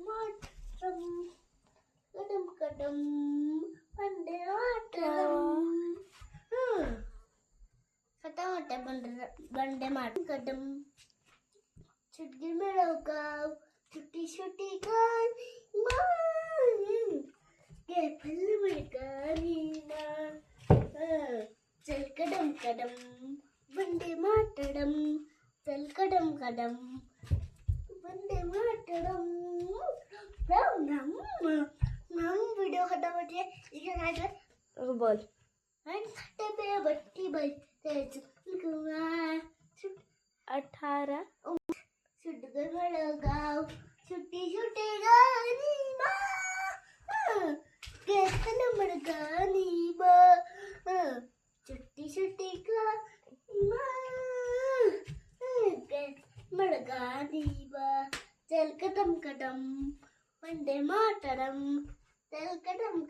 मातरम कदम कदम वंदे मातरम फटाफट वंदे मातरम कदम छुट्टी में गाँव छुट्टी छुट्टी गान के फल में गानीना चल कदम कदम वंदे मातरम चल कदम कदम वंदे मातरम नाम वीडियो खत्म होती है इसके साथ बोल खट्टे पे बट्टी बजते 18 छुट्टी गाँव छुट्टी छुट्टी गानी कैसे नंबर गानी छुट्टी छुट्टी गानी गानी चल कदम कदम वंदे मातरम चल कदम